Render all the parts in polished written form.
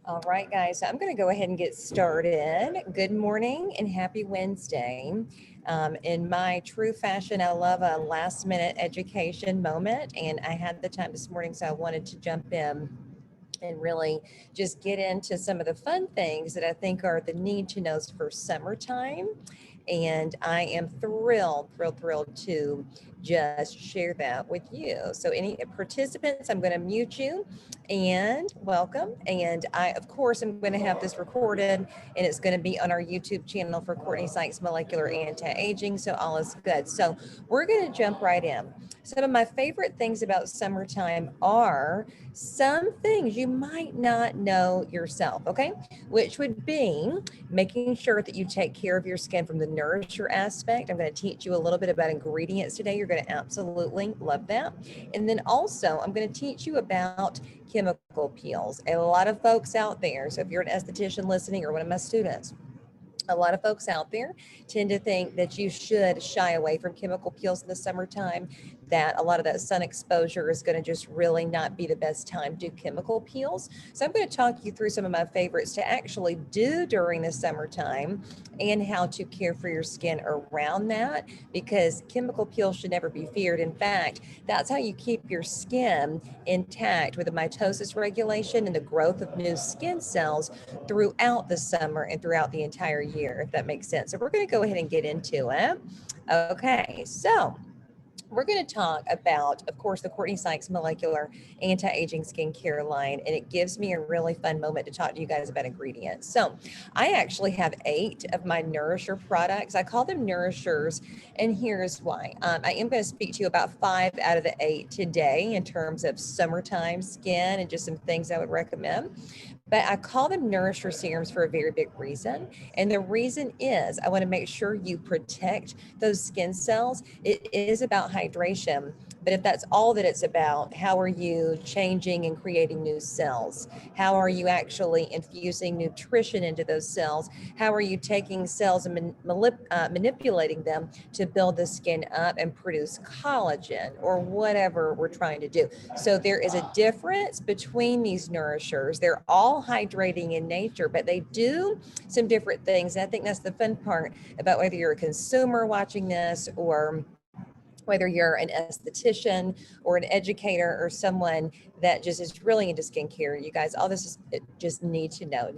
All right, guys, so I'm going to go ahead and get started. Good morning and happy Wednesday. In my true fashion, I love a last minute education moment, and I had the time this morning, so I wanted to jump in and really just get into some of the fun things that I think are the need to knows for summertime. And I am thrilled to just share that with you. So, any participants, I'm going to mute you and welcome. And I, of course, am going to have this recorded and it's going to be on our YouTube channel for Courtney Sykes Molecular Anti-Aging. So, all is good. So, we're going to jump right in. Some of my favorite things about summertime are some things you might not know yourself, okay? Which would be making sure that you take care of your skin from the nourisher aspect. I'm going to teach you a little bit about ingredients today. You're going to absolutely love that. And then also, I'm going to teach you about chemical peels. A lot of folks out there, so if you're an esthetician listening or one of my students, a lot of folks out there tend to think that you should shy away from chemical peels in the summertime, that a lot of that sun exposure is going to just really not be the best time to do chemical peels. So I'm going to talk you through some of my favorites to actually do during the summertime and how to care for your skin around that, because chemical peels should never be feared. In fact, that's how you keep your skin intact with the mitosis regulation and the growth of new skin cells throughout the summer and throughout the entire year, if that makes sense. So we're going to go ahead and get into it. Okay, so we're going to talk about, of course, the Courtney Sykes Molecular Anti-Aging Skincare line, and it gives me a really fun moment to talk to you guys about ingredients. So I actually have 8 of my Nourisher products. I call them Nourishers, and here's why. I am going to speak to you about 5 out of the 8 today in terms of summertime skin and just some things I would recommend. But I call them Nourisher serums for a very big reason. And the reason is I want to make sure you protect those skin cells. It is about hydration, but if that's all that it's about, how are you changing and creating new cells? How are you actually infusing nutrition into those cells? How are you taking cells and manipulating them to build the skin up and produce collagen or whatever we're trying to do? So there is a difference between these nourishers. They're all hydrating in nature, but they do some different things. And I think that's the fun part about whether you're a consumer watching this or whether you're an esthetician or an educator or someone that just is really into skincare. You guys, all this is just need to know.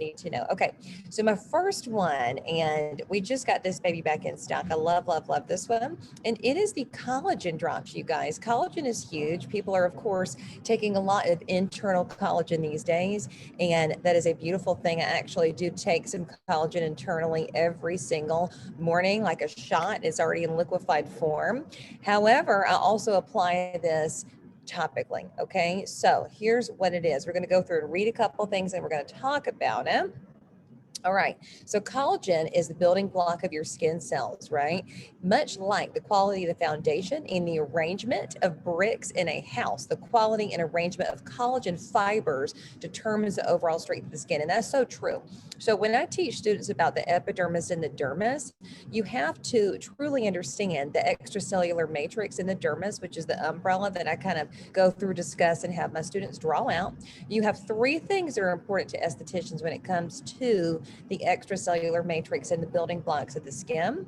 Okay, so my first one, and we just got this baby back in stock. I love this one. And it is the collagen drops, you guys. Collagen is huge. People are, of course, taking a lot of internal collagen these days, and that is a beautiful thing. I actually do take some collagen internally every single morning, like a shot. It's already in liquefied form. However, I also apply this topically. Okay, so here's what it is. We're going to go through and read a couple things and we're going to talk about it. All right, so collagen is the building block of your skin cells, right? Much like the quality of the foundation in the arrangement of bricks in a house, the quality and arrangement of collagen fibers determines the overall strength of the skin. And that's so true. So when I teach students about the epidermis and the dermis, you have to truly understand the extracellular matrix in the dermis, which is the umbrella that I kind of go through, discuss, and have my students draw out. You have 3 things that are important to estheticians when it comes to the extracellular matrix and the building blocks of the skin.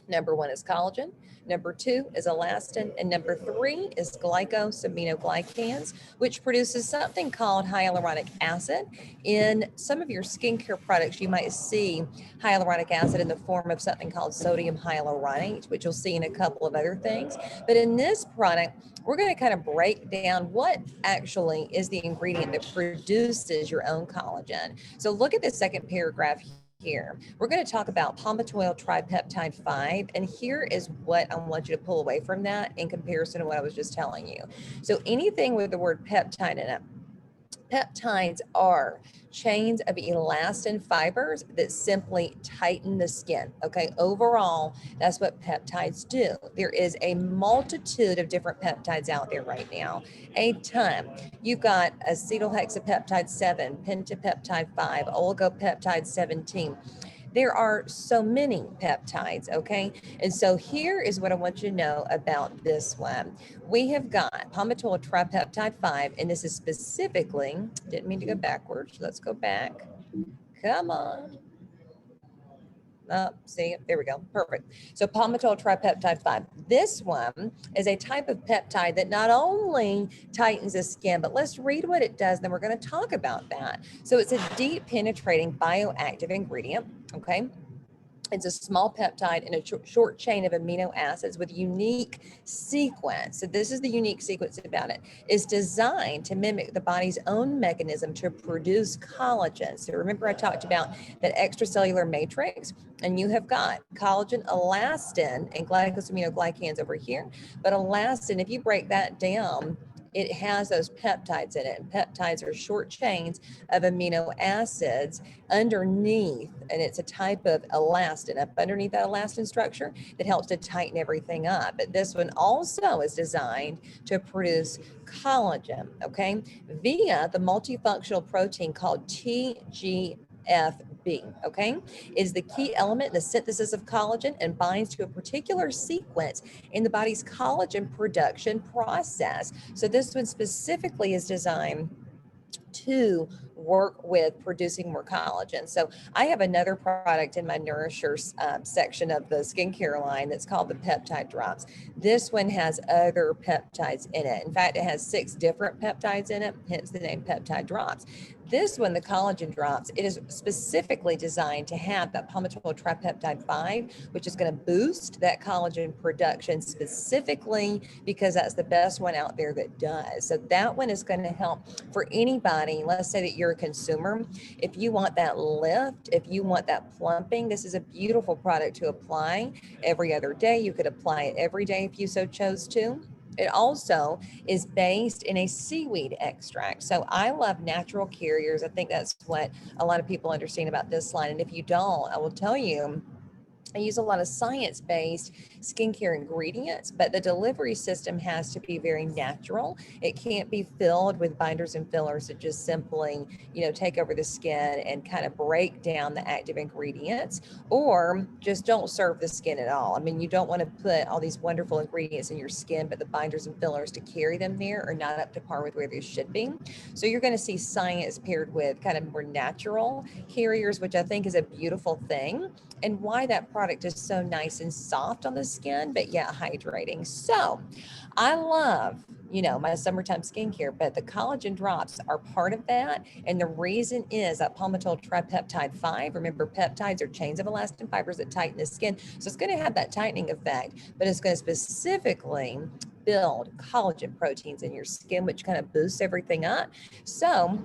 Number 1 is collagen. Number 2 is elastin. And number 3 is glycosaminoglycans, which produces something called hyaluronic acid. In some of your skincare products, you might see hyaluronic acid in the form of something called sodium hyaluronate, which you'll see in a couple of other things. But in this product, we're going to kind of break down what actually is the ingredient that produces your own collagen. So look at the second paragraph here. We're going to talk about palmitoyl tripeptide 5, and here is what I want you to pull away from that in comparison to what I was just telling you. So anything with the word peptide in it, peptides are chains of elastin fibers that simply tighten the skin. Okay, overall, that's what peptides do. There is a multitude of different peptides out there right now, a ton. You've got acetohexapeptide 7, pentapeptide 5, oligopeptide 17. there are so many peptides, okay? And so here is what I want you to know about this one. We have got palmitoyl tripeptide 5, and this is specifically, didn't mean to go backwards. Let's go back. Come on. See, there we go. Perfect. So palmitoyl tripeptide 5. This one is a type of peptide that not only tightens the skin, but let's read what it does. Then we're going to talk about that. So it's a deep penetrating bioactive ingredient. Okay. It's a small peptide in a short chain of amino acids with unique sequence. So this is the unique sequence about it. It's designed to mimic the body's own mechanism to produce collagen. So remember I talked about that extracellular matrix, and you have got collagen, elastin, and glycosaminoglycans over here. But elastin, if you break that down, it has those peptides in it. And peptides are short chains of amino acids underneath, and it's a type of elastin up underneath that elastin structure that helps to tighten everything up. But this one also is designed to produce collagen, okay, via the multifunctional protein called TGFB, okay, is the key element in the synthesis of collagen and binds to a particular sequence in the body's collagen production process. So this one specifically is designed to work with producing more collagen. So I have another product in my Nourisher section of the skincare line that's called the Peptide Drops. This one has other peptides in it. In fact, it has 6 different peptides in it, hence the name Peptide Drops. This one, the collagen drops, it is specifically designed to have that palmitoyl tripeptide 5, which is going to boost that collagen production specifically because that's the best one out there that does. So that one is going to help for anybody. Let's say that you're a consumer. If you want that lift, if you want that plumping, this is a beautiful product to apply every other day. You could apply it every day if you so chose to. It also is based in a seaweed extract. So I love natural carriers. I think that's what a lot of people understand about this line. And if you don't, I will tell you, I use a lot of science-based skincare ingredients, but the delivery system has to be very natural. It can't be filled with binders and fillers that just simply, take over the skin and kind of break down the active ingredients, or just don't serve the skin at all. I mean, you don't want to put all these wonderful ingredients in your skin, but the binders and fillers to carry them there are not up to par with where they should be. So you're going to see science paired with kind of more natural carriers, which I think is a beautiful thing, and why that product is so nice and soft on the skin, but yeah, hydrating. So I love, my summertime skincare, but the collagen drops are part of that. And the reason is that palmitoyl tripeptide 5, remember peptides are chains of elastin fibers that tighten the skin. So it's going to have that tightening effect, but it's going to specifically build collagen proteins in your skin, which kind of boosts everything up. So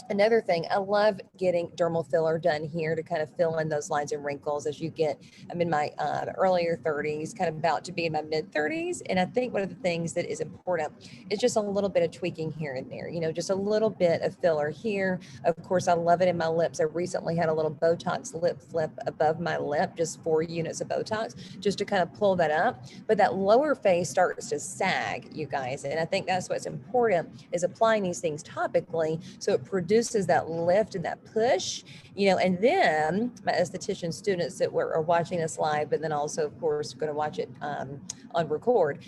another thing, I love getting dermal filler done here to kind of fill in those lines and wrinkles as you get, I'm in my earlier 30s, kind of about to be in my mid 30s. And I think one of the things that is important is just a little bit of tweaking here and there, just a little bit of filler here. Of course, I love it in my lips. I recently had a little Botox lip flip above my lip, just 4 units of Botox, just to kind of pull that up. But that lower face starts to sag, you guys. And I think that's what's important, is applying these things topically so it produces that lift and that push, and then my esthetician students that are watching this live, but then also, of course, going to watch it on record,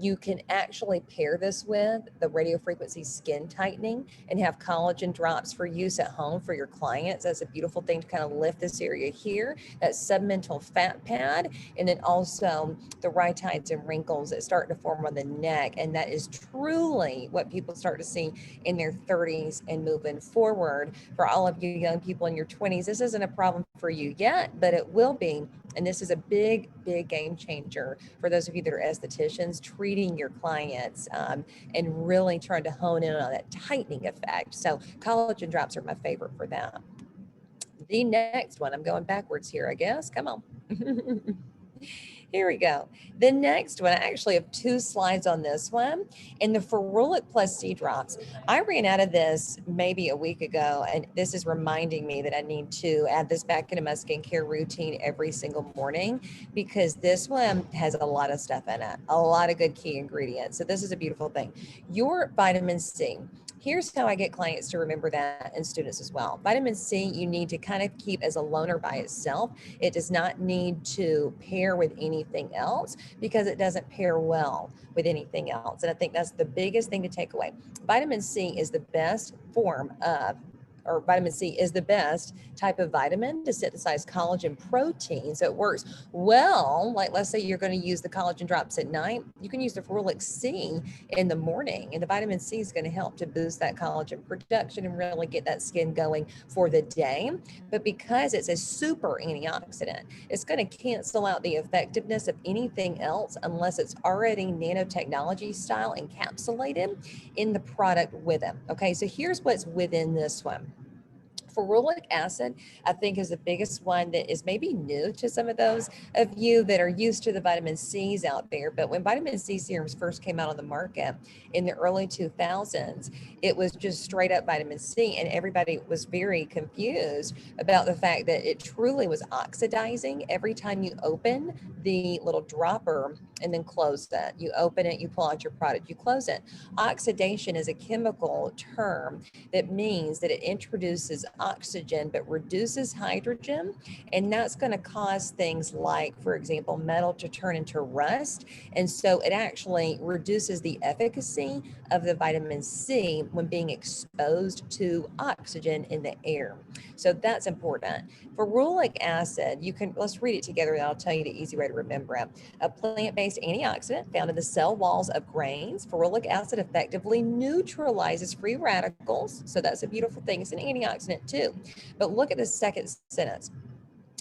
you can actually pair this with the radiofrequency skin tightening and have collagen drops for use at home for your clients. That's a beautiful thing to kind of lift this area here, that submental fat pad, and then also the rhytides and wrinkles that start to form on the neck. And that is truly what people start to see in their 30s and moving forward. For all of you young people in your 20s, this isn't a problem for you yet, but it will be. And this is a big, big game changer for those of you that are estheticians treating your clients and really trying to hone in on that tightening effect. So collagen drops are my favorite for that. The next one, I'm going backwards here, I guess. Come on. Here we go. The next one, I actually have 2 slides on this one. In the Ferulek Plus C Drops, I ran out of this maybe a week ago, and this is reminding me that I need to add this back into my skincare routine every single morning, because this one has a lot of stuff in it, a lot of good key ingredients. So this is a beautiful thing. Your vitamin C. Here's how I get clients to remember that, and students as well. Vitamin C, you need to kind of keep as a loner by itself. It does not need to pair with anything else because it doesn't pair well with anything else. And I think that's the biggest thing to take away. Vitamin C is the best form of or vitamin C is the best type of vitamin to synthesize collagen protein. So it works well. Like, let's say you're going to use the collagen drops at night, you can use the Ferulek C in the morning, and the vitamin C is going to help to boost that collagen production and really get that skin going for the day. But because it's a super antioxidant, it's going to cancel out the effectiveness of anything else unless it's already nanotechnology style encapsulated in the product with it. Okay, so here's what's within this one. Ferulic acid, I think, is the biggest one that is maybe new to some of those of you that are used to the vitamin C's out there. But when vitamin C serums first came out on the market in the early 2000s, it was just straight up vitamin C, and everybody was very confused about the fact that it truly was oxidizing every time you open the little dropper and then close it. You open it, you pull out your product, you close it. Oxidation is a chemical term that means that it introduces oxygen but reduces hydrogen, and that's going to cause things like, for example, metal to turn into rust. And so it actually reduces the efficacy of the vitamin C when being exposed to oxygen in the air. So that's important. Ferulic acid, let's read it together and I'll tell you the easy way to remember it. A plant-based antioxidant found in the cell walls of grains. Ferulic acid effectively neutralizes free radicals. So that's a beautiful thing. It's an antioxidant too. But look at the second sentence.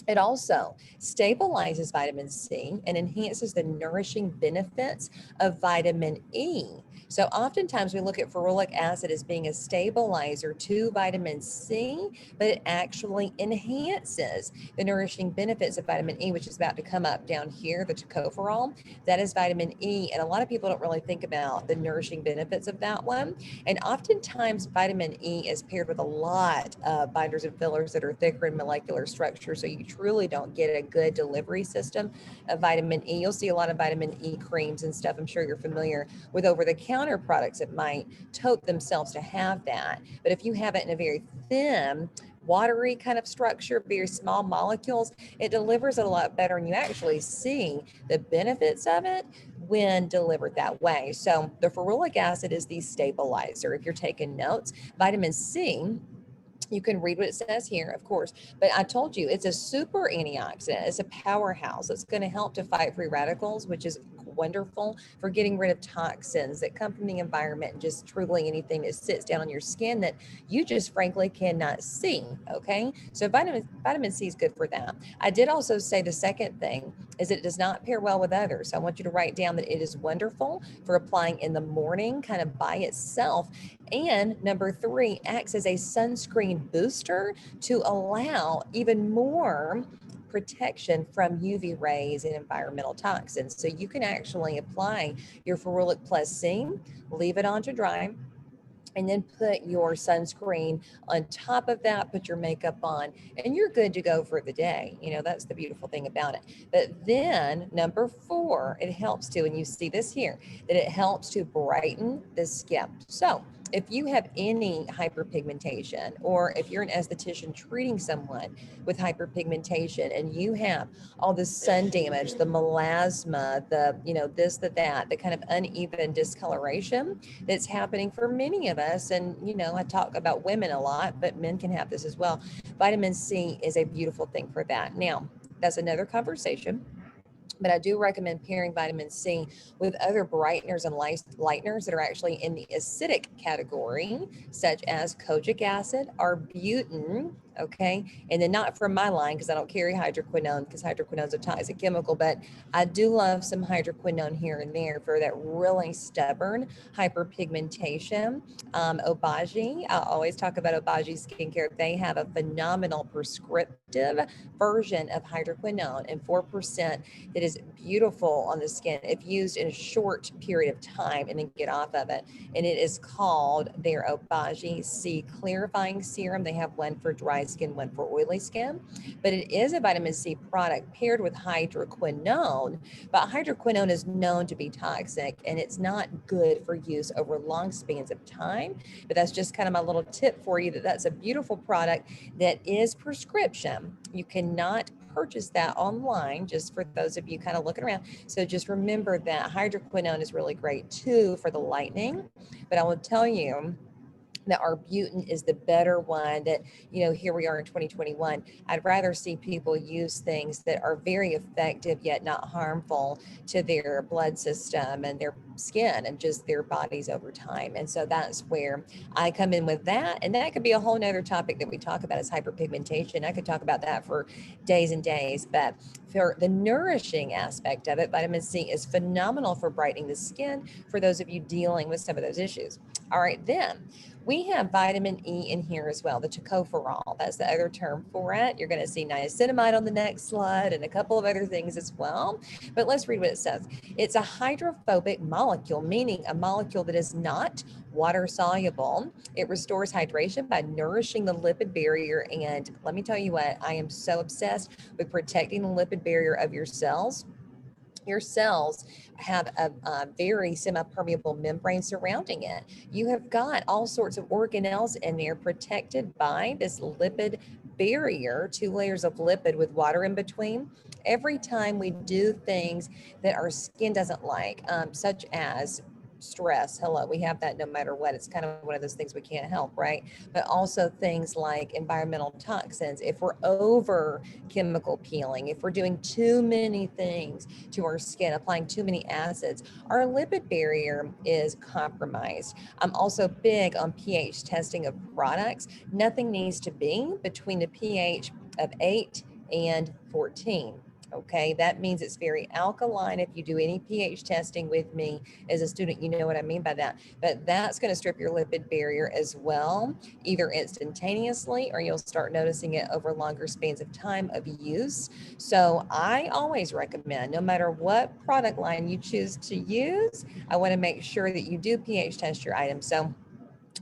It also stabilizes vitamin C and enhances the nourishing benefits of vitamin E. So oftentimes we look at ferulic acid as being a stabilizer to vitamin C, but it actually enhances the nourishing benefits of vitamin E, which is about to come up down here, the tocopherol. That is vitamin E. And a lot of people don't really think about the nourishing benefits of that one. And oftentimes vitamin E is paired with a lot of binders and fillers that are thicker in molecular structure. So you truly don't get a good delivery system of vitamin E. You'll see a lot of vitamin E creams and stuff. I'm sure you're familiar with over-the-counter products that might tote themselves to have that. But if you have it in a very thin, watery kind of structure, very small molecules, it delivers it a lot better, and you actually see the benefits of it when delivered that way. So the ferulic acid is the stabilizer. If you're taking notes, vitamin C, you can read what it says here, of course, but I told you it's a super antioxidant. It's a powerhouse. It's going to help to fight free radicals, which is wonderful for getting rid of toxins that come from the environment and just truly anything that sits down on your skin that you just frankly cannot see. Okay, so vitamin C is good for that. I did also say the second thing is it does not pair well with others. So I want you to write down that it is wonderful for applying in the morning, kind of by itself. And number 3, acts as a sunscreen booster to allow even more protection from UV rays and environmental toxins. So you can actually apply your Ferulic Plus C, leave it on to dry, and then put your sunscreen on top of that, put your makeup on, and you're good to go for the day. You know, that's the beautiful thing about it. But then number 4, it helps to, and you see this here, that it helps to brighten the skin. So if you have any hyperpigmentation, or if you're an esthetician treating someone with hyperpigmentation and you have all the sun damage, the melasma, the, this, that, the kind of uneven discoloration that's happening for many of us. And, I talk about women a lot, but men can have this as well. Vitamin C is a beautiful thing for that. Now, that's another conversation. But I do recommend pairing vitamin C with other brighteners and lighteners that are actually in the acidic category, such as kojic acid, arbutin, okay? And then not from my line, because I don't carry hydroquinone, because hydroquinone is a toxic chemical, but I do love some hydroquinone here and there for that really stubborn hyperpigmentation. Obagi, I always talk about Obagi Skincare. They have a phenomenal prescriptive version of hydroquinone and 4% that is beautiful on the skin if used in a short period of time and then get off of it. And it is called their Obagi C Clarifying Serum. They have one for dry dry skin, one for oily skin. But it is a vitamin C product paired with hydroquinone. But hydroquinone is known to be toxic and it's not good for use over long spans of time. But that's just kind of my little tip for you, that that's a beautiful product that is prescription. You cannot purchase that online, just for those of you kind of looking around. So just remember that hydroquinone is really great too for the lightening. But I will tell you that arbutin is the better one. That, you know, here we are in 2021, I'd rather see people use things that are very effective yet not harmful to their blood system and their skin and just their bodies over time. And so that's where I come in with that. And that could be a whole nother topic that we talk about, is hyperpigmentation. I could talk about that for days and days. But for the nourishing aspect of it, vitamin C is phenomenal for brightening the skin for those of you dealing with some of those issues. All right, then we have vitamin E in here as well, the tocopherol. That's the other term for it. You're going to see niacinamide on the next slide and a couple of other things as well. But let's read what it says. It's a hydrophobic molecule, meaning a molecule that is not water soluble. It restores hydration by nourishing the lipid barrier. And let me tell you what, I am so obsessed with protecting the lipid barrier of your cells. Your cells have a very semi-permeable membrane surrounding it. You have got all sorts of organelles in there protected by this lipid barrier, 2 layers of lipid with water in between. Every time we do things that our skin doesn't like, such as stress, hello, we have that no matter what. It's kind of one of those things we can't help, right? But also things like environmental toxins. If we're over chemical peeling, if we're doing too many things to our skin, applying too many acids, our lipid barrier is compromised. I'm also big on pH testing of products. Nothing needs to be between the pH of 8 and 14. Okay, that means it's very alkaline. If you do any pH testing with me as a student, you know what I mean by that. But that's going to strip your lipid barrier as well, either instantaneously or you'll start noticing it over longer spans of time of use. So I always recommend, no matter what product line you choose to use, I want to make sure that you do pH test your items. So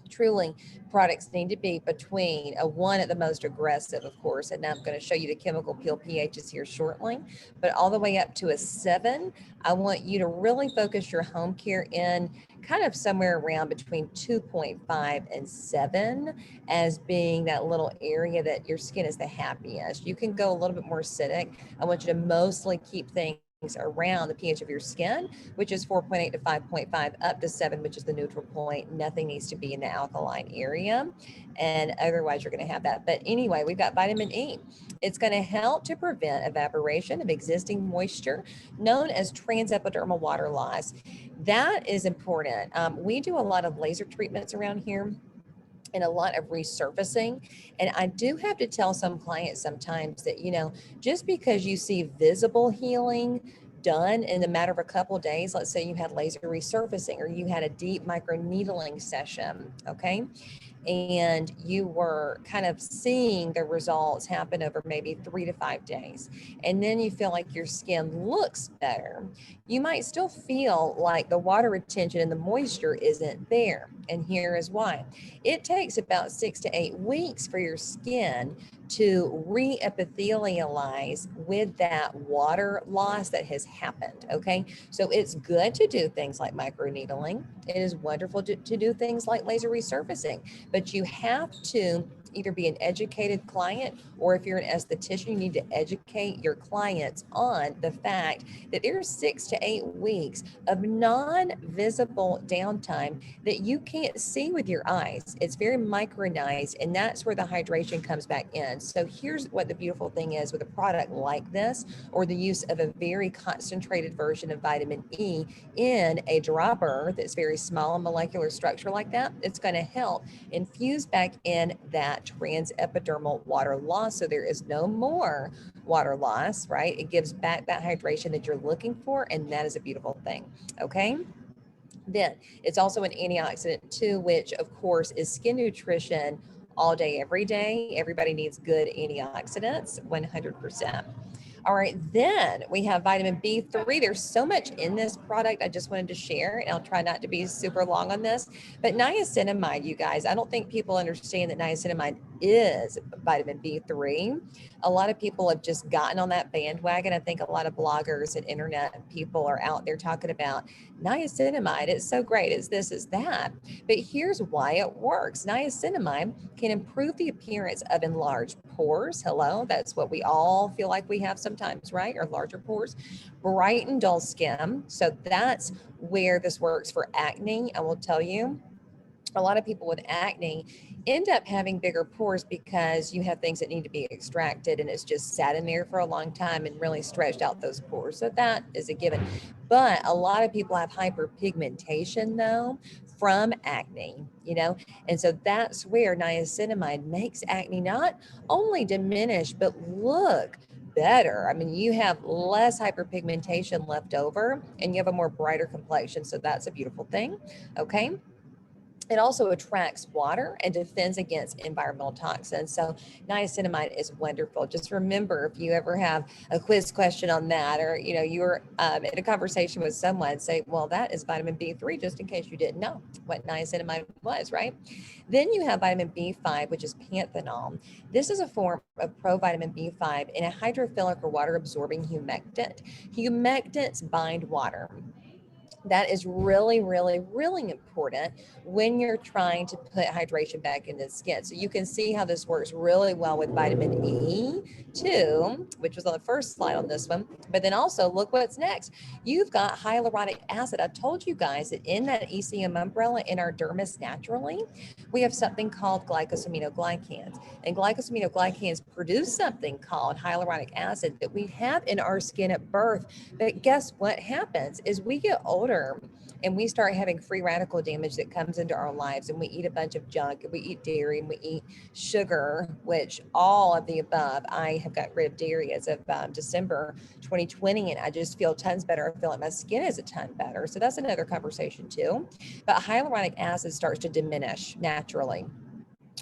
truly, products need to be between a 1 at the most aggressive, of course, and now I'm going to show you the chemical peel pHs here shortly, but all the way up to a 7. I want you to really focus your home care in kind of somewhere around between 2.5 and 7 as being that little area that your skin is the happiest. You can go a little bit more acidic. I want you to mostly keep things around the pH of your skin, which is 4.8 to 5.5, up to 7, which is the neutral point. Nothing needs to be in the alkaline area, and otherwise you're going to have that. But anyway, we've got vitamin E. It's going to help to prevent evaporation of existing moisture, known as transepidermal water loss. That is important. We do a lot of laser treatments around here and a lot of resurfacing. And I do have to tell some clients sometimes that, you know, just because you see visible healing done in a matter of a couple of days, let's say you had laser resurfacing or you had a deep microneedling session, okay, and you were kind of seeing the results happen over maybe 3 to 5 days, and then you feel like your skin looks better, you might still feel like the water retention and the moisture isn't there. And here is why. It takes about 6 to 8 weeks for your skin to re-epithelialize with that water loss that has happened, okay? So it's good to do things like microneedling. It is wonderful to do things like laser resurfacing, but you have to either be an educated client, or if you're an esthetician, you need to educate your clients on the fact that there's 6 to 8 weeks of non-visible downtime that you can't see with your eyes. It's very micronized, and that's where the hydration comes back in. So here's what the beautiful thing is with a product like this, or the use of a very concentrated version of vitamin E in a dropper that's very small in molecular structure like that. It's going to help infuse back in that transepidermal water loss, so there is no more water loss, right? It gives back that hydration that you're looking for, and that is a beautiful thing, okay? Then it's also an antioxidant too, which of course is skin nutrition all day, every day. Everybody needs good antioxidants, 100%. All right, then we have vitamin B3. There's so much in this product I just wanted to share, and I'll try not to be super long on this. But niacinamide, you guys, I don't think people understand that niacinamide is vitamin B3. A lot of people have just gotten on that bandwagon. I think a lot of bloggers and internet people are out there talking about niacinamide. It's so great. It's this, it's that. But here's why it works. Niacinamide can improve the appearance of enlarged pores. Hello, that's what we all feel like we have sometimes, right? Or larger pores. Bright and dull skin. So that's where this works for acne. I will tell you, a lot of people with acne end up having bigger pores because you have things that need to be extracted and it's just sat in there for a long time and really stretched out those pores. So that is a given. But a lot of people have hyperpigmentation though from acne, you know, and so that's where niacinamide makes acne not only diminish, but look better. I mean, you have less hyperpigmentation left over and you have a more brighter complexion. So that's a beautiful thing. Okay. It also attracts water and defends against environmental toxins. So niacinamide is wonderful. Just remember, if you ever have a quiz question on that, or you know you're in a conversation with someone, say, "Well, that is vitamin B3," just in case you didn't know what niacinamide was, right? Then you have vitamin B5, which is panthenol. This is a form of provitamin B5 in a hydrophilic or water-absorbing humectant. Humectants bind water. That is really, really, really important when you're trying to put hydration back into the skin. So you can see how this works really well with vitamin E too, which was on the first slide on this one. But then also look what's next. You've got hyaluronic acid. I told you guys that in that ECM umbrella in our dermis naturally, we have something called glycosaminoglycans. And glycosaminoglycans produce something called hyaluronic acid that we have in our skin at birth. But guess what happens is we get older and we start having free radical damage that comes into our lives, and we eat a bunch of junk, and we eat dairy, and we eat sugar, which all of the above. I have got rid of dairy as of December 2020, and I just feel tons better. I feel like my skin is a ton better. So that's another conversation too. But hyaluronic acid starts to diminish naturally.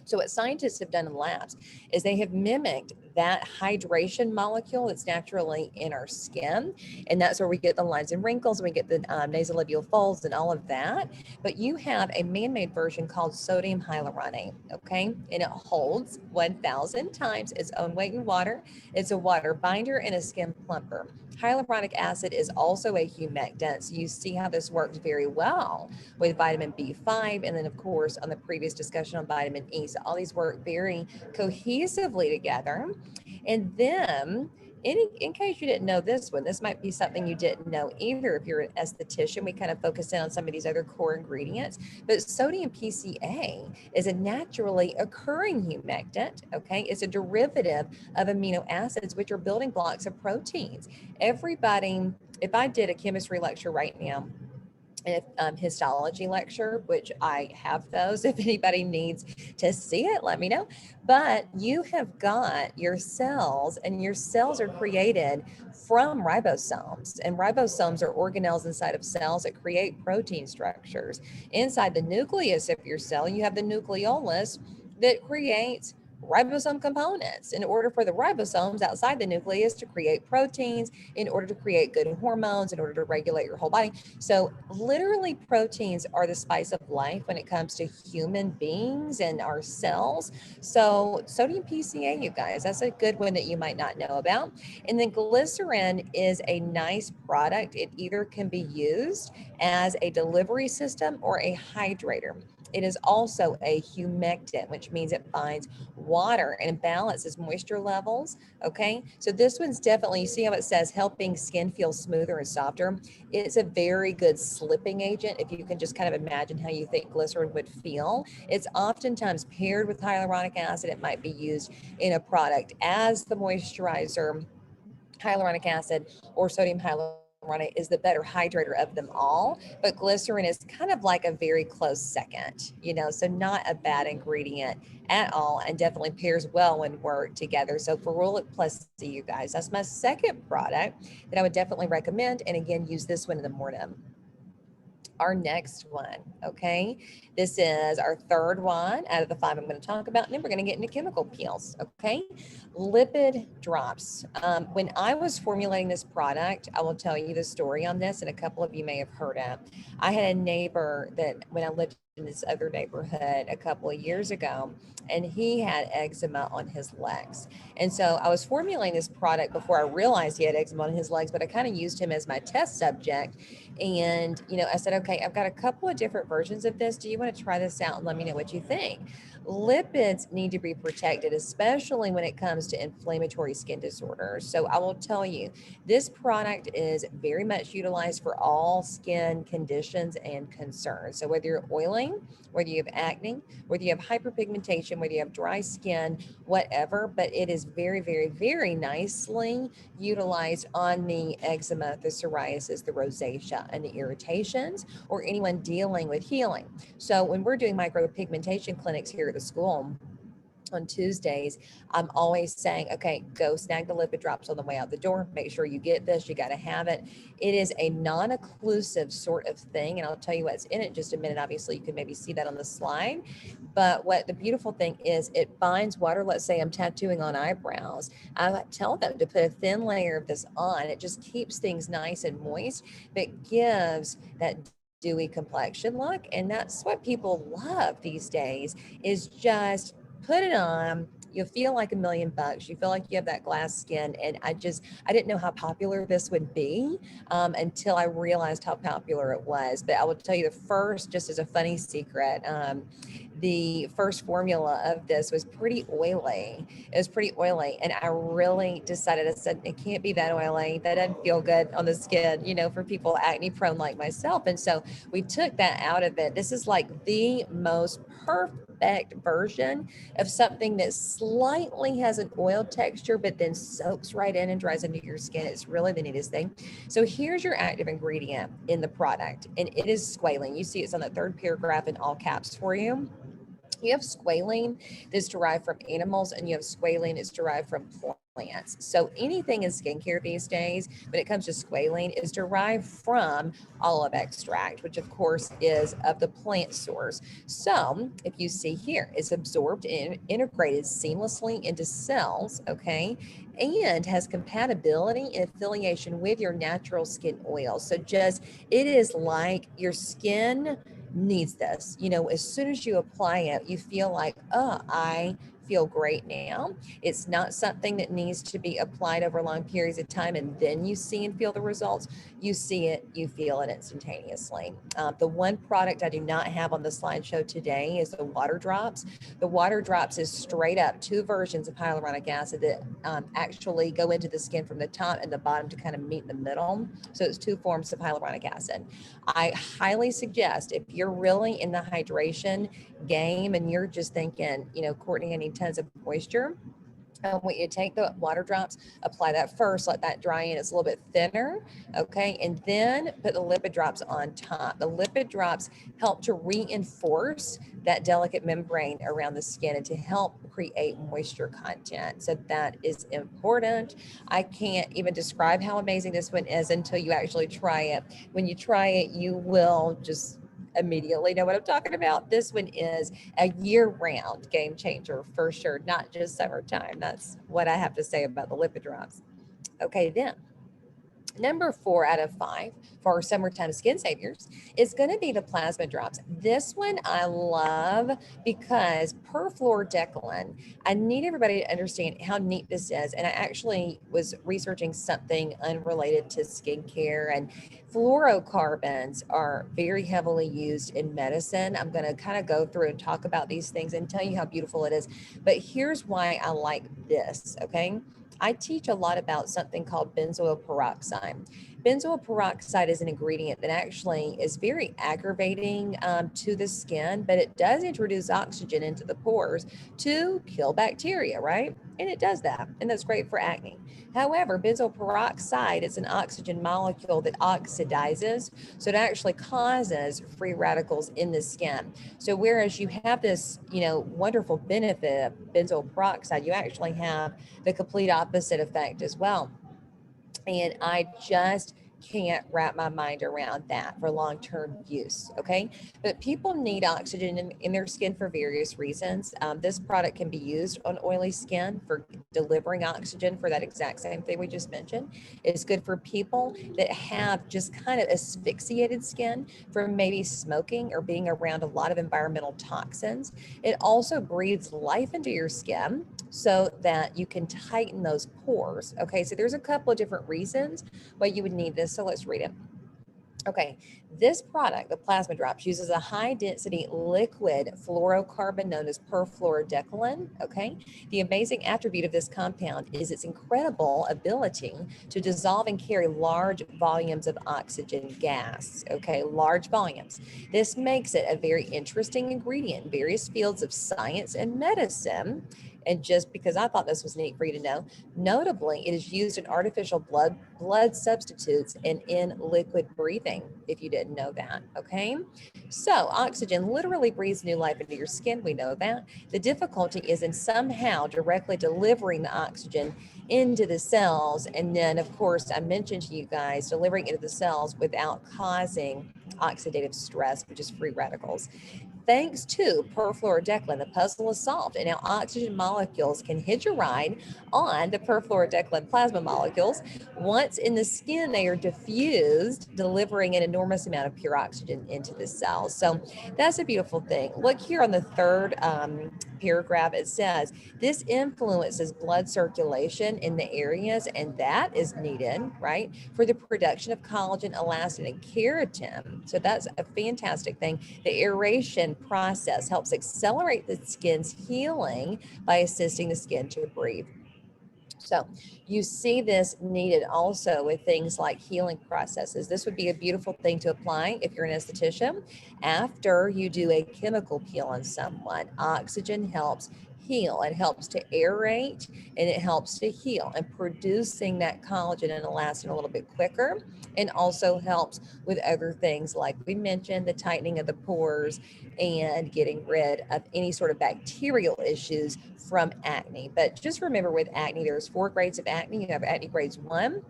So what scientists have done in labs is they have mimicked that hydration molecule that's naturally in our skin. And that's where we get the lines and wrinkles, and we get the nasolabial folds and all of that. But you have a man-made version called sodium hyaluronate, okay? And it holds 1,000 times its own weight in water. It's a water binder and a skin plumper. Hyaluronic acid is also a humectant. So you see how this works very well with vitamin B5. And then, of course, on the previous discussion on vitamin E. So all these work very cohesively together. And then, in case you didn't know this one, this might be something you didn't know either. If you're an esthetician, we kind of focus in on some of these other core ingredients. But sodium PCA is a naturally occurring humectant, okay? It's a derivative of amino acids, which are building blocks of proteins. Everybody, if I did a chemistry lecture right now, histology lecture, which I have those. If anybody needs to see it, let me know. But you have got your cells, and your cells are created from ribosomes. And ribosomes are organelles inside of cells that create protein structures. Inside the nucleus of your cell, you have the nucleolus that creates ribosome components in order for the ribosomes outside the nucleus to create proteins, in order to create good hormones, in order to regulate your whole body. So literally proteins are the spice of life when it comes to human beings and our cells. So sodium PCA, you guys, that's a good one that you might not know about. And then glycerin is a nice product. It either can be used as a delivery system or a hydrator. It is also a humectant, which means it binds water and balances moisture levels. Okay, so this one's definitely, you see how it says helping skin feel smoother and softer. It's a very good slipping agent. If you can just kind of imagine how you think glycerin would feel, it's oftentimes paired with hyaluronic acid. It might be used in a product as the moisturizer. Hyaluronic acid or sodium hyaluronate is the better hydrator of them all, but glycerin is kind of like a very close second, you know, so not a bad ingredient at all, and definitely pairs well when worked together. So Ferulek plus C, you guys, that's my second product that I would definitely recommend. And again, use this one in the morning. our next one. Okay. This is our third one out of the five I'm going to talk about. And then we're going to get into chemical peels. Okay. Lipid drops. When I was formulating this product, I will tell you the story on this, and a couple of you may have heard it. I had a neighbor that when I lived in this other neighborhood a couple of years ago, and he had eczema on his legs. And so I was formulating this product before I realized he had eczema on his legs, but I kind of used him as my test subject. And, I said, okay, I've got a couple of different versions of this. Do you want to try this out and let me know what you think? Lipids need to be protected, especially when it comes to inflammatory skin disorders. So I will tell you, this product is very much utilized for all skin conditions and concerns. So whether you're oiling, whether you have acne, whether you have hyperpigmentation, whether you have dry skin, whatever, but it is very, very, very nicely utilized on the eczema, the psoriasis, the rosacea, and the irritations, or anyone dealing with healing. So when we're doing micropigmentation clinics here at the school, on Tuesdays, I'm always saying, okay, go snag the lipid drops on the way out the door. Make sure you get this. You got to have it. It is a non-occlusive sort of thing. And I'll tell you what's in it in just a minute. Obviously, you can maybe see that on the slide. But what the beautiful thing is, it binds water. Let's say I'm tattooing on eyebrows. I tell them to put a thin layer of this on. It just keeps things nice and moist, but gives that dewy complexion look. And that's what people love these days, is just put it on. You feel like $1,000,000. You feel like you have that glass skin. And I didn't know how popular this would be until I realized how popular it was. But I will tell you the first, just as a funny secret, the first formula of this was pretty oily. It was pretty oily. And I really decided, I said, it can't be that oily. That doesn't feel good on the skin, for people acne prone like myself. And so we took that out of it. This is like the most perfect version of something that slightly has an oil texture, but then soaks right in and dries into your skin. It's really the neatest thing. So here's your active ingredient in the product, and it is squalene. You see it's on the third paragraph in all caps for you. You have squalene that's derived from animals, and you have squalene that's derived from plants. So anything in skincare these days, when it comes to squalene, is derived from olive extract, which of course is of the plant source. So if you see here, it's absorbed and integrated seamlessly into cells, okay, and has compatibility and affiliation with your natural skin oil. So it is like your skin needs this. As soon as you apply it, you feel like, oh, I feel great now. It's not something that needs to be applied over long periods of time and then you see and feel the results. You see it, you feel it instantaneously. The one product I do not have on the slideshow today is the water drops. The water drops is straight up two versions of hyaluronic acid that actually go into the skin from the top and the bottom to kind of meet in the middle. So it's two forms of hyaluronic acid. I highly suggest, if you're really in the hydration game and you're just thinking, Courtney, I need tons of moisture, I want you to take the water drops, apply that first, let that dry in. It's a little bit thinner, okay? And then put the lipid drops on top. The lipid drops help to reinforce that delicate membrane around the skin and to help create moisture content. So that is important. I can't even describe how amazing this one is until you actually try it. When you try it, you will just immediately know what I'm talking about. This one is a year-round game changer for sure, not just summertime. That's what I have to say about the lipid drops. Okay, then number 4 out of 5 for our summertime skin saviors is going to be the plasma drops. This one I love because perfluorodecalan, I need everybody to understand how neat this is. And I actually was researching something unrelated to skincare, and fluorocarbons are very heavily used in medicine. I'm going to kind of go through and talk about these things and tell you how beautiful it is. But here's why I like this, okay? I teach a lot about something called benzoyl peroxide. Benzoyl peroxide is an ingredient that actually is very aggravating to the skin, but it does introduce oxygen into the pores to kill bacteria, right? And it does that, and that's great for acne. However, benzoyl peroxide is an oxygen molecule that oxidizes, so it actually causes free radicals in the skin. So whereas you have this, wonderful benefit of benzoyl peroxide, you actually have the complete opposite effect as well. And I just can't wrap my mind around that for long-term use. Okay, but people need oxygen in their skin for various reasons. This product can be used on oily skin for delivering oxygen for that exact same thing we just mentioned. It's good for people that have just kind of asphyxiated skin from maybe smoking or being around a lot of environmental toxins. It also breathes life into your skin so that you can tighten those pores. Okay, so there's a couple of different reasons why you would need this. So let's read it. Okay, this product, the plasma drops, uses a high density liquid fluorocarbon known as perfluorodecalan. Okay, the amazing attribute of this compound is its incredible ability to dissolve and carry large volumes of oxygen gas. Okay, large volumes. This makes it a very interesting ingredient in various fields of science and medicine. And just because I thought this was neat for you to know, notably, it is used in artificial blood substitutes and in liquid breathing, if you didn't know that. Okay, so oxygen literally breathes new life into your skin. We know that. The difficulty is in somehow directly delivering the oxygen into the cells, and then of course I mentioned to you guys delivering into the cells without causing oxidative stress, which is free radicals. Thanks to perfluorodecalan, the puzzle is solved, and now oxygen molecules can hitch a ride on the perfluorodecalan plasma molecules. Once in the skin, they are diffused, delivering an enormous amount of pure oxygen into the cells. So that's a beautiful thing. Look here on the third paragraph, it says, this influences blood circulation in the areas, and that is needed, right, for the production of collagen, elastin, and keratin. So that's a fantastic thing. The aeration process helps accelerate the skin's healing by assisting the skin to breathe. So you see this needed also with things like healing processes. This would be a beautiful thing to apply if you're an esthetician. After you do a chemical peel on someone, oxygen helps heal. It helps to aerate and it helps to heal and producing that collagen and elastin a little bit quicker, and also helps with other things like we mentioned, the tightening of the pores and getting rid of any sort of bacterial issues from acne. But just remember, with acne, there's 4 grades of acne. You have acne grades 1,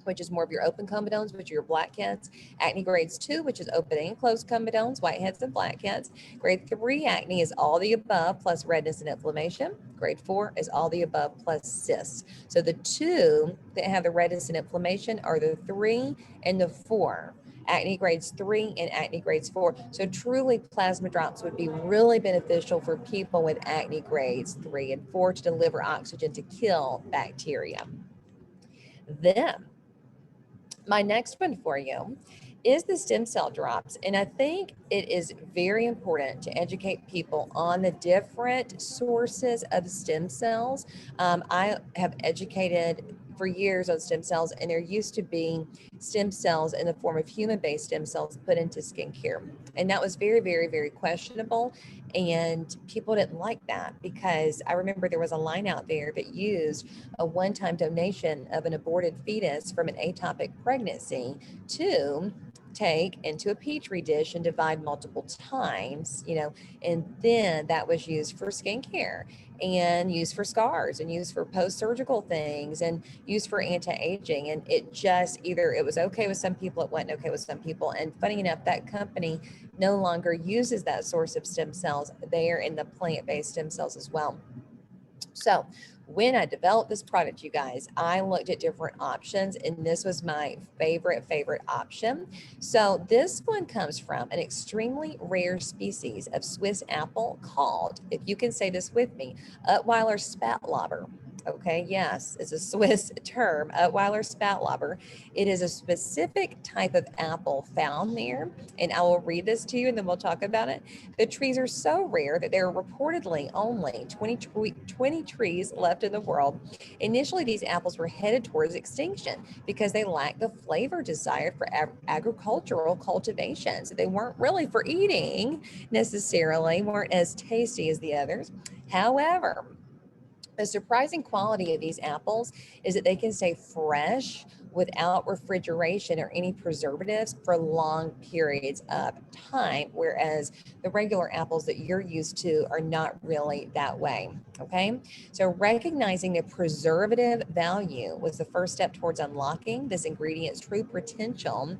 which is more of your open comedones, which are your blackheads. Acne grades 2, which is open and closed comedones, whiteheads and blackheads. Grade 3 acne is all the above plus redness and inflammation. Grade 4 is all the above plus cysts. So the 2 that have the redness and inflammation are the 3 and the 4. Acne grades 3 and acne grades 4. So truly plasma drops would be really beneficial for people with acne grades 3 and 4 to deliver oxygen to kill bacteria. Then my next one for you is the stem cell drops. And I think it is very important to educate people on the different sources of stem cells. I have educated for years on stem cells, and there used to be stem cells in the form of human-based stem cells put into skincare. And that was very, very, very questionable. And people didn't like that because I remember there was a line out there that used a one-time donation of an aborted fetus from an ectopic pregnancy to take into a petri dish and divide multiple times, and then that was used for skincare and used for scars and used for post-surgical things and used for anti-aging. And it just either it was okay with some people, it wasn't okay with some people. And funny enough, that company no longer uses that source of stem cells. They are in the plant-based stem cells as well. So when I developed this product, you guys, I looked at different options, and this was my favorite option. So this one comes from an extremely rare species of Swiss apple called, if you can say this with me, Utweiler Spatlauber. Okay, yes, it's a Swiss term, Utweiler Spatlauber. It is a specific type of apple found there, and I will read this to you and then we'll talk about it. The trees are so rare that there are reportedly only 20 trees left in the world. Initially, these apples were headed towards extinction because they lacked the flavor desired for agricultural cultivation. So they weren't really for eating necessarily, weren't as tasty as the others. However, the surprising quality of these apples is that they can stay fresh without refrigeration or any preservatives for long periods of time, whereas the regular apples that you're used to are not really that way. Okay, so recognizing the preservative value was the first step towards unlocking this ingredient's true potential.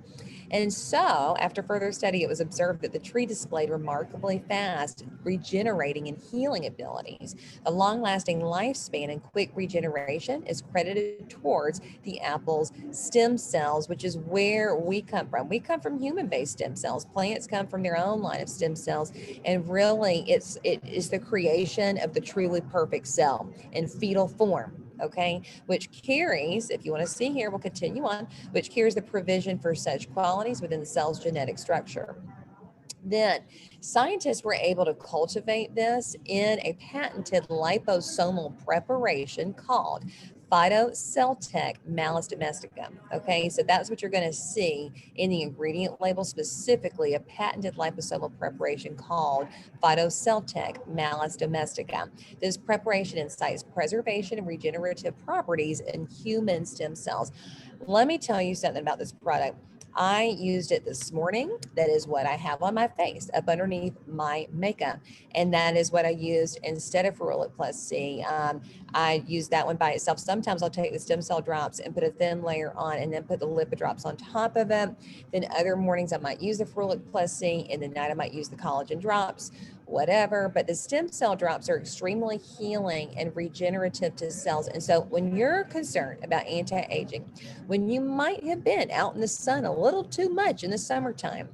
And so, after further study, it was observed that the tree displayed remarkably fast regenerating and healing abilities. A long lasting lifespan and quick regeneration is credited towards the apple's stem cells, which is where we come from. We come from human based stem cells. Plants come from their own line of stem cells. And really, it is the creation of the truly perfect cell in fetal form. Okay, which carries, if you want to see here, we'll continue on, which carries the provision for such qualities within the cell's genetic structure. Then scientists were able to cultivate this in a patented liposomal preparation called Phytoceltec Malus domestica. Okay, so that's what you're going to see in the ingredient label, specifically a patented liposomal preparation called Phytoceltec Malus domestica. This preparation incites preservation and regenerative properties in human stem cells. Let me tell you something about this product. I used it this morning. That is what I have on my face up underneath my makeup. And that is what I used instead of Ferulek Plus C. I use that one by itself. Sometimes I'll take the stem cell drops and put a thin layer on and then put the lipid drops on top of it. Then other mornings I might use the Ferulek Plus C, and the night I might use the collagen drops, whatever. But the stem cell drops are extremely healing and regenerative to cells. And so when you're concerned about anti-aging, when you might have been out in the sun a little too much in the summertime,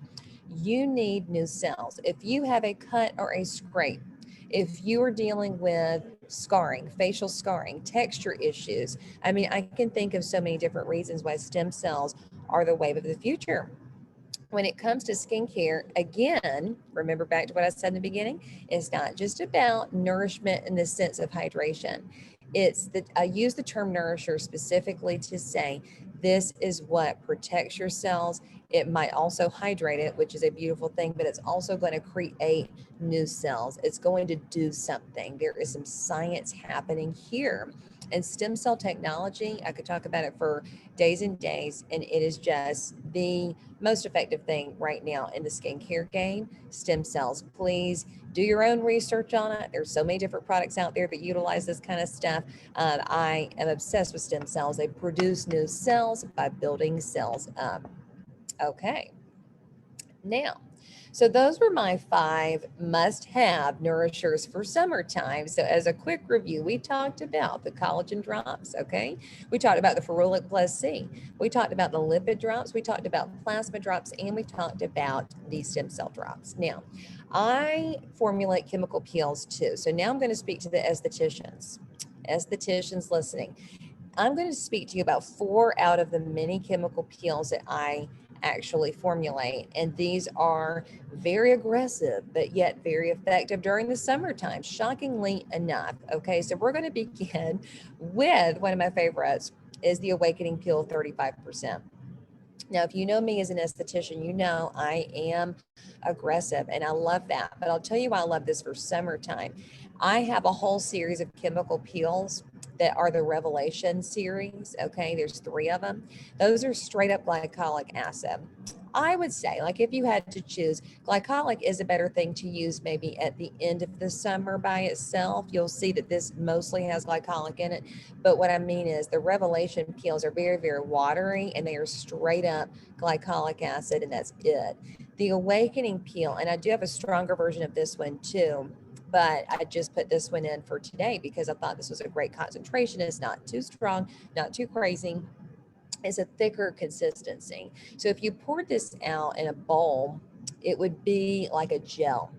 you need new cells. If you have a cut or a scrape, if you are dealing with scarring, facial scarring, texture issues, I mean, I can think of so many different reasons why stem cells are the wave of the future. When it comes to skincare, again, remember back to what I said in the beginning, it's not just about nourishment in the sense of hydration. It's that I use the term nourisher specifically to say this is what protects your cells. It might also hydrate it, which is a beautiful thing, but it's also going to create new cells. It's going to do something. There is some science happening here. And stem cell technology, I could talk about it for days and days, and it is just the most effective thing right now in the skincare game. Stem cells. Please do your own research on it. There's so many different products out there that utilize this kind of stuff. I am obsessed with stem cells. They produce new cells by building cells up. Okay. Now, so those were my 5 must-have nourishers for summertime. So as a quick review, we talked about the collagen drops, okay? We talked about the Ferulek Plus C. We talked about the lipid drops. We talked about plasma drops, and we talked about the stem cell drops. Now, I formulate chemical peels too. So now I'm going to speak to the estheticians listening. I'm going to speak to you about 4 out of the many chemical peels that I actually formulate. And these are very aggressive, but yet very effective during the summertime, shockingly enough. Okay, so we're going to begin with one of my favorites is the Awakening Peel 35%. Now, if you know me as an esthetician, you know I am aggressive and I love that. But I'll tell you why I love this for summertime. I have a whole series of chemical peels that are the Revelation series. Okay, there's 3 of them. Those are straight up glycolic acid. I would say, like, if you had to choose, glycolic is a better thing to use maybe at the end of the summer by itself. You'll see that this mostly has glycolic in it. But what I mean is the Revelation peels are very, very watery and they are straight up glycolic acid, and that's it. The Awakening peel, and I do have a stronger version of this one too, but I just put this one in for today because I thought this was a great concentration. It's not too strong, not too crazy. It's a thicker consistency. So if you poured this out in a bowl, it would be like a gel.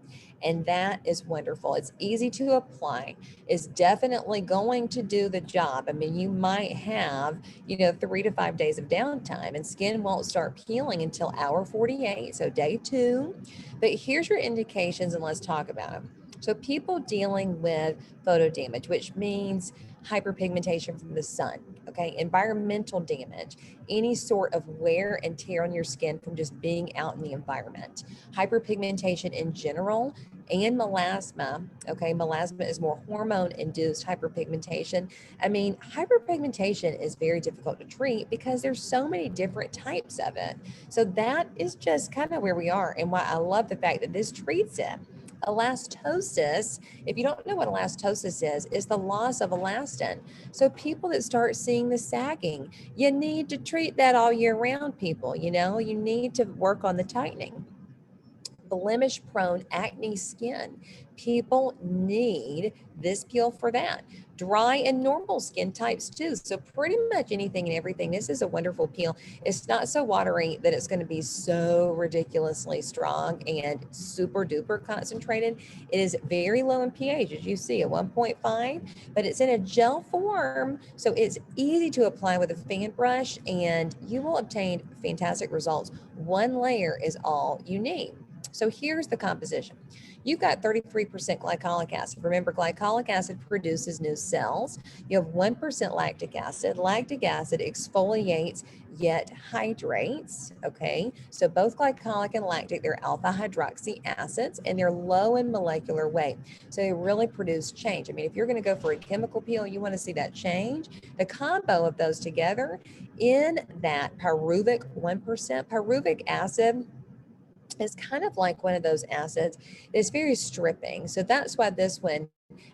And that is wonderful. It's easy to apply. It's definitely going to do the job. I mean, you might have, 3 to 5 days of downtime, and skin won't start peeling until hour 48, so day 2. But here's your indications, and let's talk about them. So people dealing with photo damage, which means hyperpigmentation from the sun, okay, environmental damage, any sort of wear and tear on your skin from just being out in the environment, hyperpigmentation in general, and melasma. Okay, melasma is more hormone-induced hyperpigmentation. I mean, hyperpigmentation is very difficult to treat because there's so many different types of it. So that is just kind of where we are, and why I love the fact that this treats it. Elastosis, if you don't know what elastosis is the loss of elastin. So people that start seeing the sagging, you need to treat that all year round, people. You know, you need to work on the tightening. Blemish prone acne skin. People need this peel for that. Dry and normal skin types too. So pretty much anything and everything. This is a wonderful peel. It's not so watery that it's going to be so ridiculously strong and super duper concentrated. It is very low in pH, as you see, at 1.5, but it's in a gel form. So it's easy to apply with a fan brush and you will obtain fantastic results. One layer is all you need. So here's the composition. You've got 33% glycolic acid. Remember, glycolic acid produces new cells. You have 1% lactic acid. Lactic acid exfoliates yet hydrates. Okay, so both glycolic and lactic, they're alpha hydroxy acids and they're low in molecular weight. So they really produce change. I mean, if you're going to go for a chemical peel, you want to see that change. The combo of those together in that pyruvic 1%, pyruvic acid is kind of like one of those acids. It's very stripping. So that's why this one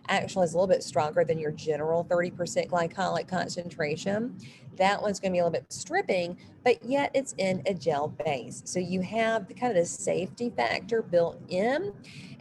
actually is a little bit stronger than your general 30% glycolic concentration. That one's going to be a little bit stripping, but yet it's in a gel base. So you have the kind of the safety factor built in.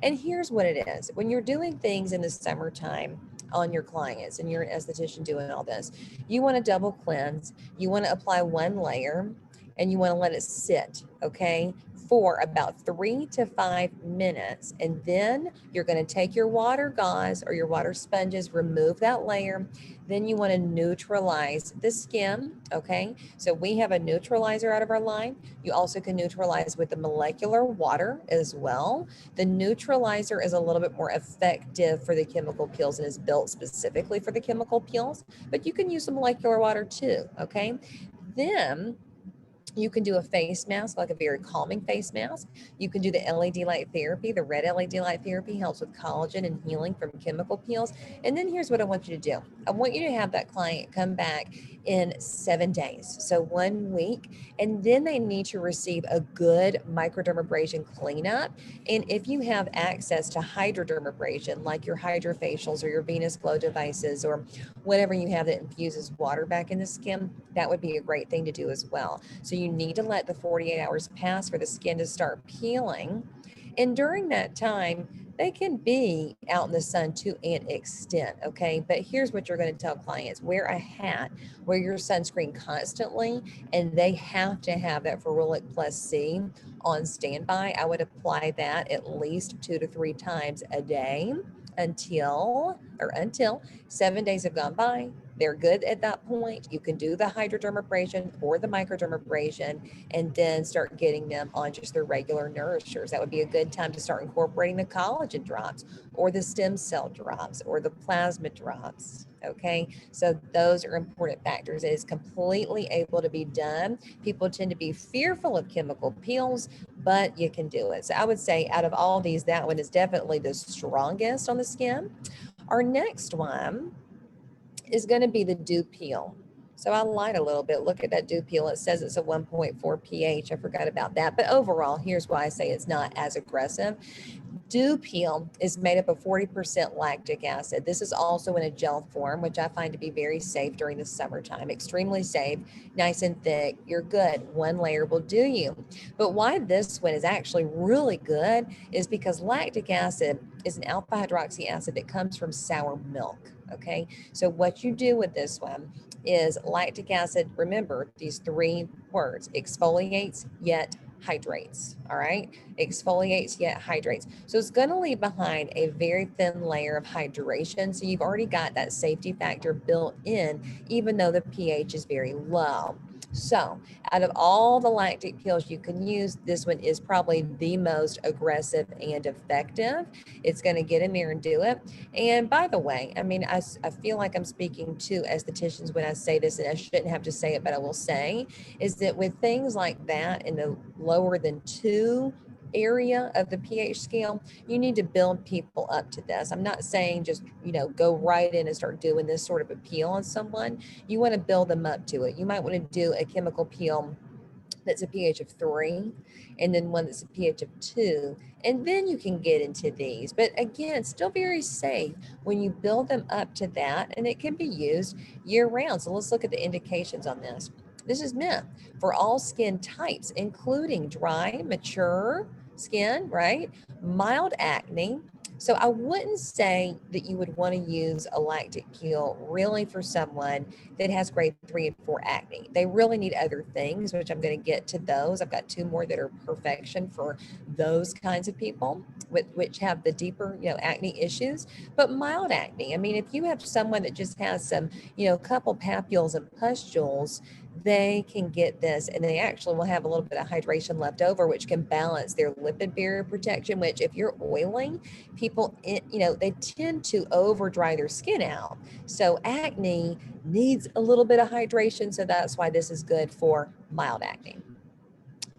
And here's what it is. When you're doing things in the summertime on your clients and you're an esthetician doing all this, you want to double cleanse. You want to apply one layer and you want to let it sit, okay, for about 3 to 5 minutes. And then you're going to take your water gauze or your water sponges, remove that layer. Then you want to neutralize the skin, okay? So we have a neutralizer out of our line. You also can neutralize with the molecular water as well. The neutralizer is a little bit more effective for the chemical peels and is built specifically for the chemical peels, but you can use the molecular water too, okay? Then you can do a face mask, like a very calming face mask. You can do the LED light therapy. The red LED light therapy helps with collagen and healing from chemical peels. And then here's what I want you to do. I want you to have that client come back in 7 days, so 1 week, and then they need to receive a good microdermabrasion cleanup. And if you have access to hydrodermabrasion, like your hydrofacials or your venous glow devices or whatever you have that infuses water back in the skin, that would be a great thing to do as well. So you need to let the 48 hours pass for the skin to start peeling. And during that time, they can be out in the sun to an extent, okay? But here's what you're going to tell clients. Wear a hat, wear your sunscreen constantly, and they have to have that Ferulek Plus C on standby. I would apply that at least 2 to 3 times a day until 7 days have gone by. They're good at that point. You can do the hydrodermabrasion or the microdermabrasion and then start getting them on just their regular nourishers. That would be a good time to start incorporating the collagen drops or the stem cell drops or the plasma drops. Okay, so those are important factors. It is completely able to be done. People tend to be fearful of chemical peels, but you can do it. So I would say out of all these, that one is definitely the strongest on the skin. Our next one is going to be the dew peel. So I lied a little bit. Look at that dew peel. It says it's a 1.4 pH. I forgot about that. But overall, here's why I say it's not as aggressive. Dew peel is made up of 40% lactic acid. This is also in a gel form, which I find to be very safe during the summertime. Extremely safe, nice and thick. You're good. One layer will do you. But why this one is actually really good is because lactic acid is an alpha hydroxy acid that comes from sour milk. Okay, so what you do with this one is lactic acid, remember these 3 words, exfoliates yet hydrates. All right, exfoliates yet hydrates. So it's going to leave behind a very thin layer of hydration. So you've already got that safety factor built in, even though the pH is very low. So out of all the lactic peels you can use, this one is probably the most aggressive and effective. It's going to get in there and do it. And by the way, I mean, I feel like I'm speaking to estheticians when I say this, and I shouldn't have to say it, but I will say, is that with things like that in the lower than 2 area of the pH scale, you need to build people up to this. I'm not saying just, go right in and start doing this sort of a peel on someone. You want to build them up to it. You might want to do a chemical peel that's a pH of 3, and then one that's a pH of 2. And then you can get into these. But again, still very safe when you build them up to that, and it can be used year round. So let's look at the indications on this. This is meant for all skin types, including dry, mature skin, right? Mild acne. So I wouldn't say that you would want to use a lactic peel really for someone that has grade 3 and 4 acne. They really need other things, which I'm going to get to those. I've got two more that are perfection for those kinds of people which have the deeper, acne issues. But mild acne, I mean, if you have someone that just has some, couple papules and pustules, they can get this, and they actually will have a little bit of hydration left over, which can balance their lipid barrier protection, which if you're oiling, people, they tend to over dry their skin out. So acne needs a little bit of hydration. So that's why this is good for mild acne.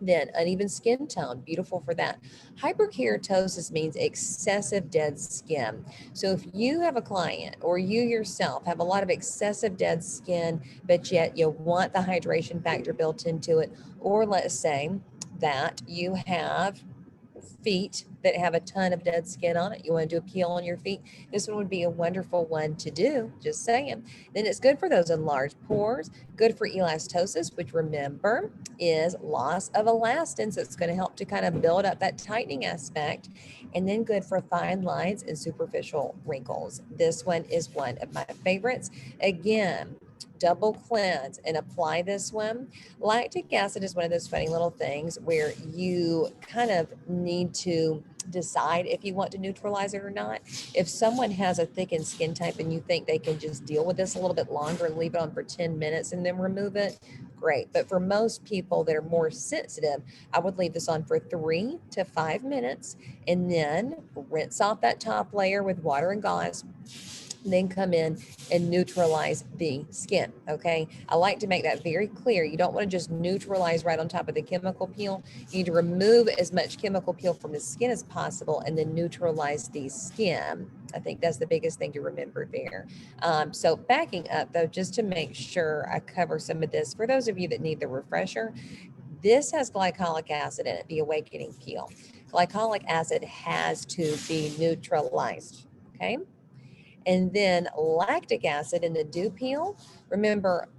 Then uneven skin tone, beautiful for that. Hyperkeratosis means excessive dead skin. So if you have a client or you yourself have a lot of excessive dead skin, but yet you want the hydration factor built into it, or let's say that you have feet that have a ton of dead skin on it, you want to do a peel on your feet, this one would be a wonderful one to do, just saying. Then it's good for those enlarged pores, good for elastosis, which remember is loss of elastin, so it's going to help to kind of build up that tightening aspect, and then good for fine lines and superficial wrinkles. This one is one of my favorites. Again, double cleanse and apply this one. Lactic acid is one of those funny little things where you kind of need to decide if you want to neutralize it or not. If someone has a thickened skin type and you think they can just deal with this a little bit longer and leave it on for 10 minutes and then remove it, great. But for most people that are more sensitive, I would leave this on for 3 to 5 minutes and then rinse off that top layer with water and gauze, then come in and neutralize the skin. Okay. I like to make that very clear. You don't want to just neutralize right on top of the chemical peel. You need to remove as much chemical peel from the skin as possible and then neutralize the skin. I think that's the biggest thing to remember there. So backing up though, just to make sure I cover some of this, for those of you that need the refresher, this has glycolic acid in it, the awakening peel. Glycolic acid has to be neutralized. Okay. And then lactic acid in the dew peel. Remember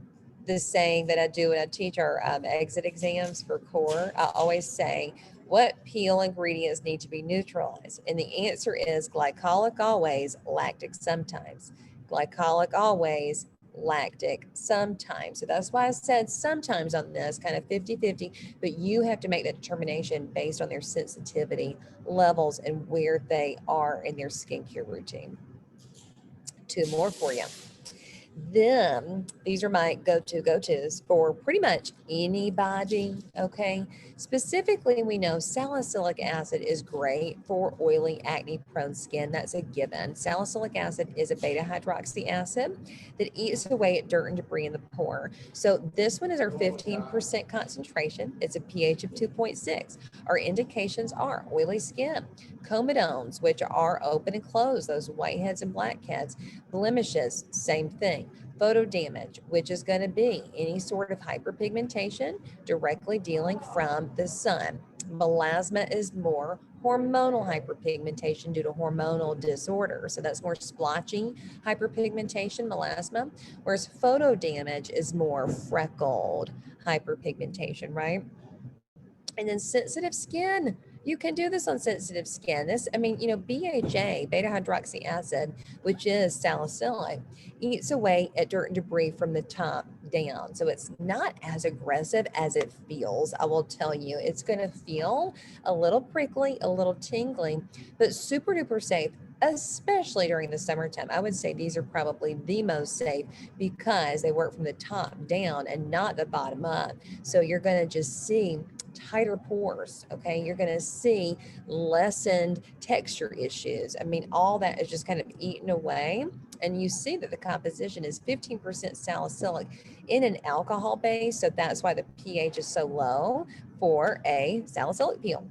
the saying that I do when I teach our exit exams for core? I always say, what peel ingredients need to be neutralized? And the answer is glycolic always, lactic sometimes. Glycolic always, lactic sometimes. So that's why I said sometimes on this, kind of 50-50, but you have to make that determination based on their sensitivity levels and where they are in their skincare routine. Two more for you. Then these are my go-tos for pretty much anybody. Okay. Specifically, we know salicylic acid is great for oily, acne prone skin. That's a given. Salicylic acid is a beta hydroxy acid that eats away at dirt and debris in the pore. So this one is our 15% concentration. It's a pH of 2.6. Our indications are oily skin, comedones, which are open and closed, those whiteheads and blackheads, blemishes, same thing. Photo damage, which is going to be any sort of hyperpigmentation directly dealing from the sun. Melasma is more hormonal hyperpigmentation due to hormonal disorder. So that's more splotchy hyperpigmentation, melasma, whereas photo damage is more freckled hyperpigmentation, right? And then sensitive skin. You can do this on sensitive skin. This, I mean, BHA, beta hydroxy acid, which is salicylic, eats away at dirt and debris from the top down. So it's not as aggressive as it feels. I will tell you, it's going to feel a little prickly, a little tingly, but super duper safe, especially during the summertime. I would say these are probably the most safe because they work from the top down and not the bottom up. So you're going to just see tighter pores. Okay. You're going to see lessened texture issues. I mean, all that is just kind of eaten away. And you see that the composition is 15% salicylic in an alcohol base. So that's why the pH is so low for a salicylic peel.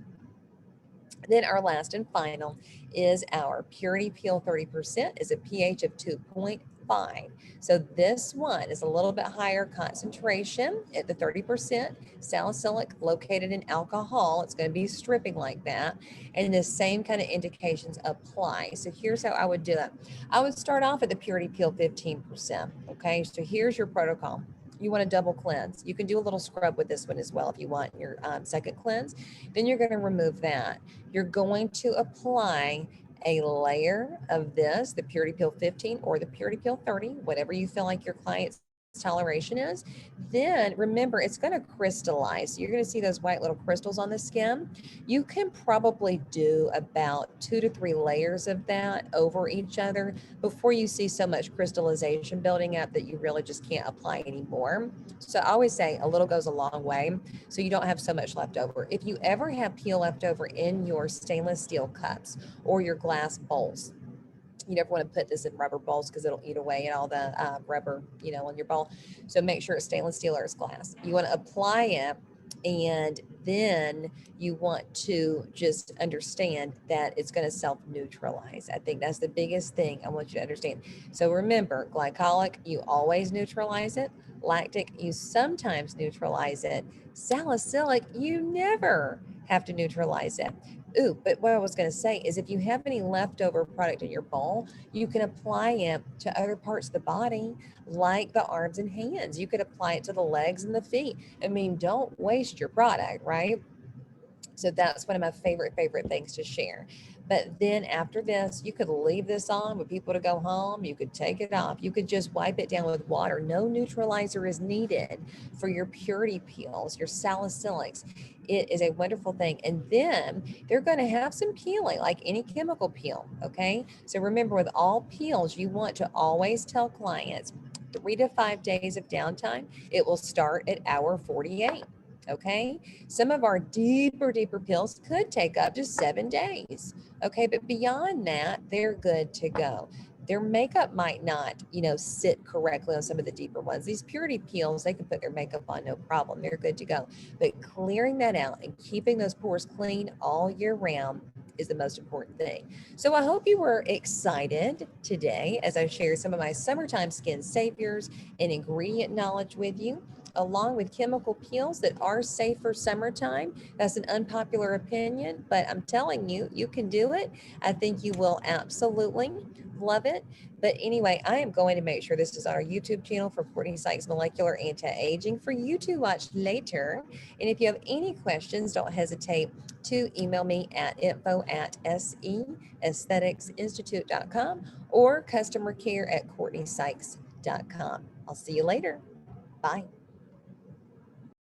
Then our last and final is our Purity Peel 30%, is a pH of 2.0. fine. So this one is a little bit higher concentration at the 30% salicylic located in alcohol. It's going to be stripping like that. And the same kind of indications apply. So here's how I would do it. I would start off at the Purity Peel 15%. Okay, so here's your protocol. You want to double cleanse. You can do a little scrub with this one as well if you want your second cleanse. Then you're going to remove that. You're going to apply a layer of this, the Purity Peel 15 or the Purity Peel 30, whatever you feel like your client's toleration is. Then remember, it's going to crystallize. So you're going to see those white little crystals on the skin. You can probably do about 2 to 3 layers of that over each other before you see so much crystallization building up that you really just can't apply anymore. So I always say a little goes a long way, so you don't have so much left over. If you ever have peel left over in your stainless steel cups or your glass bowls, you never want to put this in rubber bowls because it'll eat away at all the rubber, in your bowl. So make sure it's stainless steel or it's glass. You want to apply it, and then you want to just understand that it's going to self-neutralize. I think that's the biggest thing I want you to understand. So remember, glycolic, you always neutralize it. Lactic, you sometimes neutralize it. Salicylic, you never have to neutralize it. Ooh, but what I was going to say is if you have any leftover product in your bowl, you can apply it to other parts of the body, like the arms and hands. You could apply it to the legs and the feet. I mean, don't waste your product, right? So that's one of my favorite things to share. But then after this, you could leave this on with people to go home. You could take it off. You could just wipe it down with water. No neutralizer is needed for your purity peels, your salicylics. It is a wonderful thing. And then they're going to have some peeling like any chemical peel. Okay. So remember, with all peels, you want to always tell clients 3 to 5 days of downtime. It will start at hour 48. Okay. Some of our deeper peels could take up to 7 days. Okay. But beyond that, they're good to go. Their makeup might not, sit correctly on some of the deeper ones. These purity peels, they can put their makeup on, no problem. They're good to go. But clearing that out and keeping those pores clean all year round is the most important thing. So I hope you were excited today as I shared some of my summertime skin saviors and ingredient knowledge with you, along with chemical peels that are safe for summertime. That's an unpopular opinion, but I'm telling you, you can do it. I think you will absolutely love it. But anyway, I am going to make sure this is on our YouTube channel for Courtney Sykes Molecular Anti-Aging for you to watch later. And if you have any questions, don't hesitate to email me at info@seaestheticsinstitute.com or customercare@courtneysykes.com. I'll see you later. Bye.